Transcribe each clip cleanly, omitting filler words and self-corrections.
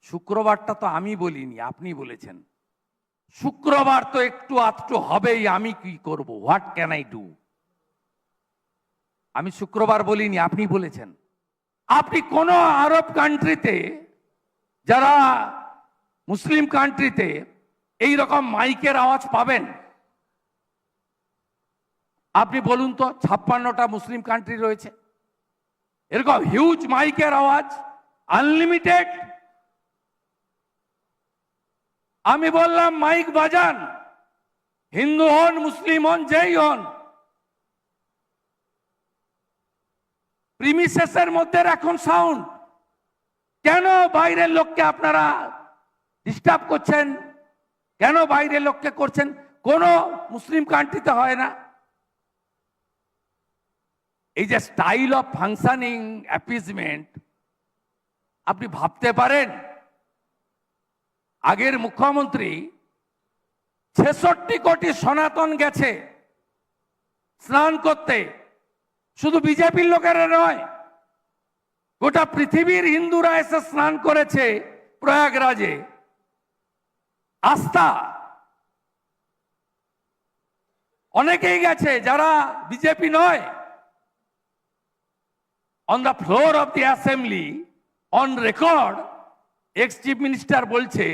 শুক্রবারটা তো আমি বলিনি, আপনি বলেছেন। শুক্রবার তো একটু আধটু হবেই, আমি কি করব, হোয়াট ক্যান আই ডু। আমি শুক্রবার বলিনি, আপনি বলেছেন। আপনি কোন আরব কান্ট্রিতে, যারা মুসলিম কান্ট্রিতে এই রকম মাইকের আওয়াজ পাবেন? আপনি বলুন তো, 56টা মুসলিম কান্ট্রি রয়েছে, এরকম হিউজ মাইকের আওয়াজ, আনলিমিটেড। আমি বললাম মাইক বাজান, হিন্দু হন মুসলিম হন যেই হন, প্রিমিসেসের মধ্যে রাখুন সাউন্ড। কেন বাইরের লোককে আপনারা ডিস্টার্ব করছেন? কেন বাইরের লোককে করছেন? কোন মুসলিম কান্ট্রিতে হয় না। এই যে স্টাইল অফ ফাংশনিং অ্যাপিজমেন্ট, আপনি ভাবতে পারেন আগের মুখ্যমন্ত্রী 66 কোটি সনাতন গেছে স্নান করতে, শুধু বিজেপির লোকেরা নয়, গোটা পৃথিবীর হিন্দুরা এসে স্নান করেছে প্রয়াগরাজে। আস্থা অনেকেই গেছে যারা বিজেপি নয়। On the floor of the assembly, on record, x chief minister বলছে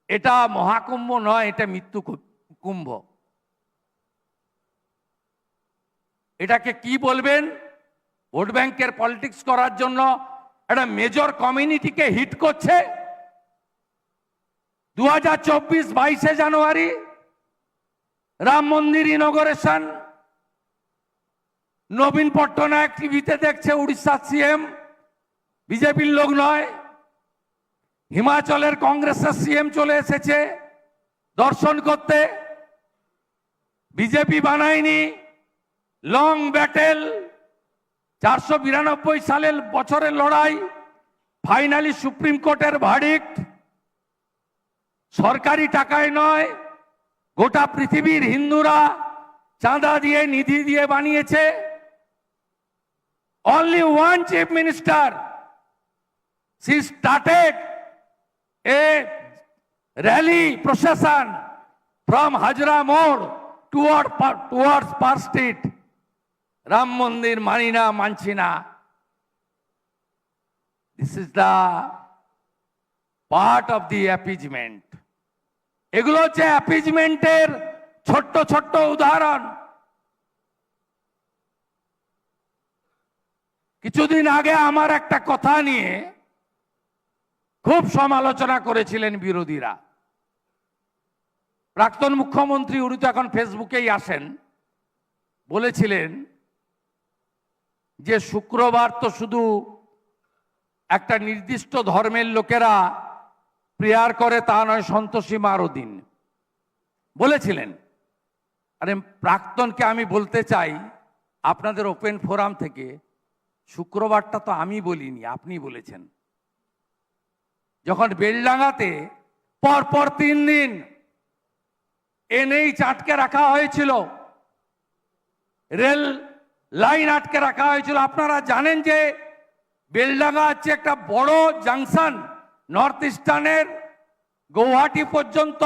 এটা মহাকুম্ভ নয়, এটা মৃত্যু কুম্ভ। এটাকে কি বলবেন? ভোট ব্যাংকের পলিটিক্স করার জন্য একটা মেজর কমিউনিটিকে হিট করছে। 2024 22শে জানুয়ারি রাম মন্দির ইনগরেশন, নবীন পট্টনায়ক টিভিতে দেখছে, উড়িষ্যার সিএম, বিজেপির লোক নয়। হিমাচলের কংগ্রেসের সিএম চলে এসেছে দর্শন করতে। বিজেপি বানায়নি, লং ব্যাটেল, 492 সালের বছরের লড়াই, ফাইনালি সুপ্রিম কোর্টের ভার্ডিক্ট। সরকারি টাকায় নয়, গোটা পৃথিবীর হিন্দুরা চাঁদা দিয়ে, নিধি দিয়ে বানিয়েছে। Only one chief minister, she started a rally procession from Hajra Mode towards Park Street. Ram Mandir Manina Manchina. This is the part of the appeasement. এগুলো হচ্ছে অ্যাপিজমেন্টের ছোট্ট ছোট্ট উদাহরণ। কিছুদিন আগে আমার একটা কথা নিয়ে খুব সমালোচনা করেছিলেন বিরোধীরা। প্রাক্তন মুখ্যমন্ত্রী, উনি তো এখন ফেসবুকেই আসেন, বলেছিলেন যে শুক্রবার তো শুধু একটা নির্দিষ্ট ধর্মের লোকেরা প্রেয়ার করে তা নয়, সন্তোষী মারও দিন বলেছিলেন। আরে প্রাক্তনকে আমি বলতে চাই আপনাদের ওপেন ফোরাম থেকে, শুক্রবারটা তো আমি বলিনি, আপনি বলেছেন। যখন বেলডাঙ্গাতে পরপর 3 দিন এনএইচ আটকে রাখা হয়েছিল, রেল লাইন আটকে রাখা হয়েছিল, আপনারা জানেন যে বেলডাঙ্গা হচ্ছে একটা বড় জাংশন, নর্থ ইস্টার্নের গৌহাটি পর্যন্ত,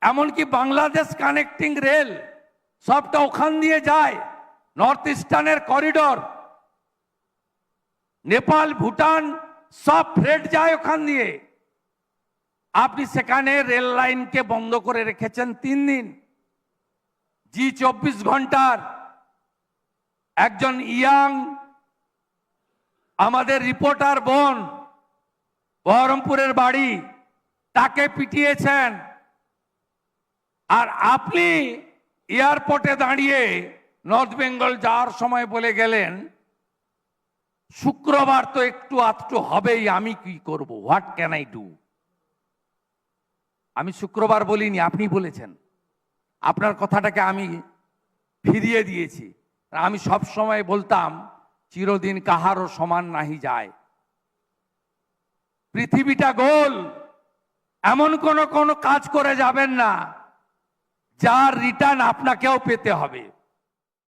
এমনকি বাংলাদেশ কানেক্টিং রেল সবটা ওখান দিয়ে যায়, নর্থ ইস্টার্নের করিডোর, নেপাল ভুটান সব ফ্রেট যায় ওখান দিয়ে। আপনি সেখানে রেল লাইনকে বন্ধ করে রেখেছেন 3 দিন। জি 24 ঘন্টার একজন ইয়াং আমাদের রিপোর্টার বোন, বহরমপুরের বাড়ি, তাকে পিটিয়েছেন। আর আপনি এয়ারপোর্টে দাঁড়িয়ে নর্থ বেঙ্গল যাওয়ার সময় বলে গেলেন শুক্রবার তো একটু আধটু হবেই, আমি কি করব, হোয়াট ক্যান আই ডু। আমি শুক্রবার বলিনি, আপনি বলেছেন। আপনার কথাটাকে আমি ফিরিয়ে দিয়েছি। আমি সব সময় বলতাম চিরদিন কাহারও সমান নাহি যায়। পৃথিবীটা গোল, এমন কোনো কাজ করে যাবেন না যার রিটার্ন আপনাকেও পেতে হবে।